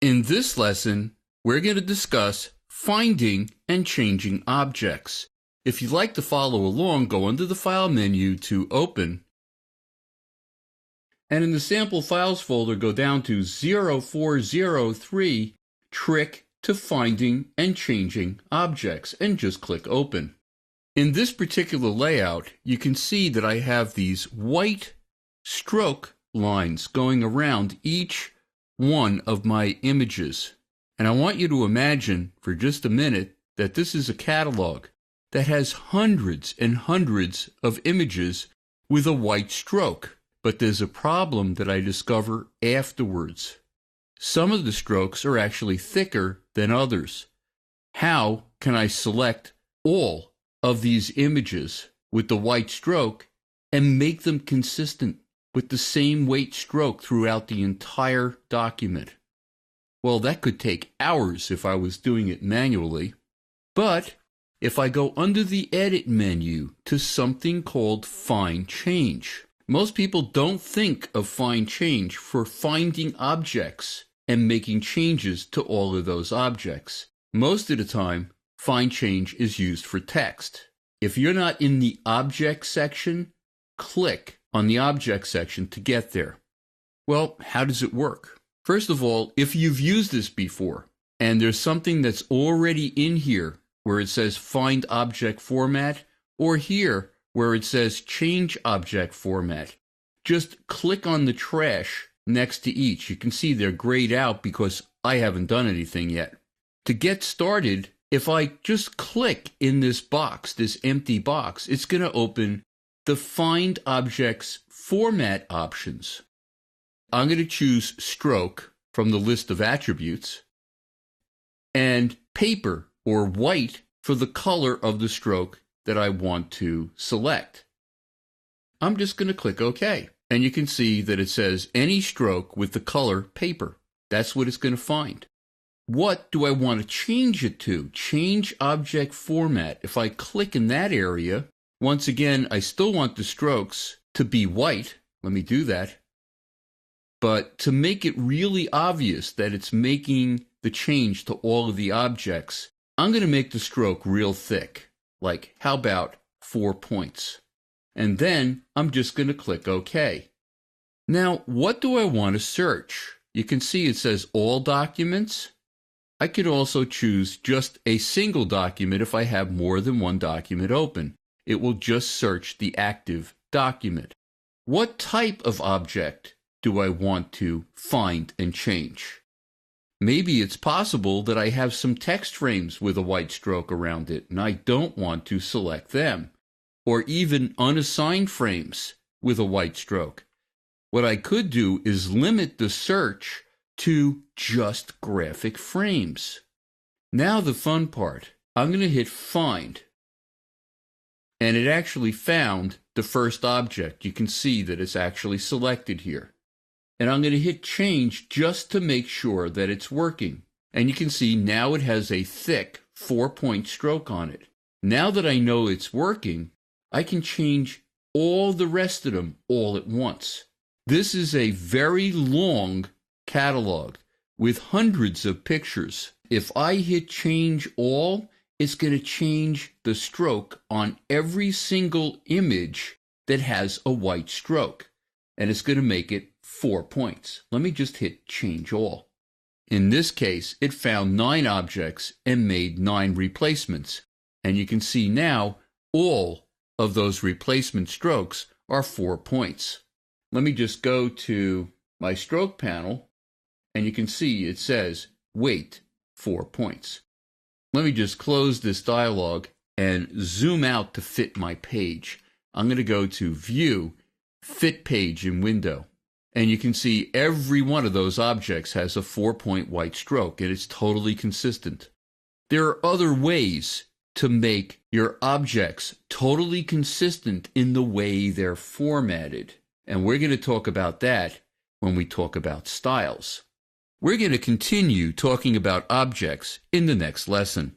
In this lesson, we're going to discuss finding and changing objects. If you'd like to follow along, go under the File menu to Open, and in the Sample Files folder, go down to 0403, Trick to Finding and Changing Objects, and just click Open. In this particular layout, you can see that I have these white stroke lines going around each one of my images. And I want you to imagine for just a minute that this is a catalog that has hundreds and hundreds of images with a white stroke. But there's a problem that I discover afterwards. Some of the strokes are actually thicker than others. How can I select all of these images with the white stroke and make them consistent with the same weight stroke throughout the entire document? Well, that could take hours if I was doing it manually. But if I go under the Edit menu to something called Find Change, most people don't think of Find Change for finding objects and making changes to all of those objects. Most of the time, Find Change is used for text. If you're not in the Object section, click on the Object section to get there. Well, how does it work? First of all, if you've used this before, and there's something that's already in here where it says Find Object Format, or here where it says Change Object Format, just click on the trash next to each. You can see they're grayed out because I haven't done anything yet. To get started, if I just click in this box, this empty box, it's going to open the Find Objects Format options. I'm going to choose Stroke from the list of attributes, and Paper or white for the color of the stroke that I want to select. I'm just going to click OK. And you can see that it says any stroke with the color paper. That's what it's going to find. What do I want to change it to? Change object format. If I click in that area, once again, I still want the strokes to be white. Let me do that. But to make it really obvious that it's making the change to all of the objects, I'm going to make the stroke real thick. Like, how about 4 points? And then I'm just going to click OK. Now, what do I want to search? You can see it says All Documents. I could also choose just a single document if I have more than one document open. It will just search the active document. What type of object do I want to find and change? Maybe it's possible that I have some text frames with a white stroke around it, and I don't want to select them, or even unassigned frames with a white stroke. What I could do is limit the search to just graphic frames. Now the fun part. I'm going to hit Find, and it actually found the first object. You can see that it's actually selected here. And I'm going to hit Change just to make sure that it's working. And you can see now it has a thick 4-point stroke on it. Now that I know it's working, I can change all the rest of them all at once. This is a very long catalog with hundreds of pictures. If I hit Change All, it's going to change the stroke on every single image that has a white stroke. And it's going to make it 4 points. Let me just hit Change All. In this case, it found 9 objects and made 9 replacements. And you can see now all of those replacement strokes are 4 points. Let me just go to my stroke panel, and you can see it says Weight 4 points. Let me just close this dialog and zoom out to fit my page. I'm going to go to View, Fit Page in Window. And you can see every one of those objects has a 4-point white stroke, and it's totally consistent. There are other ways to make your objects totally consistent in the way they're formatted. And we're going to talk about that when we talk about styles. We're going to continue talking about objects in the next lesson.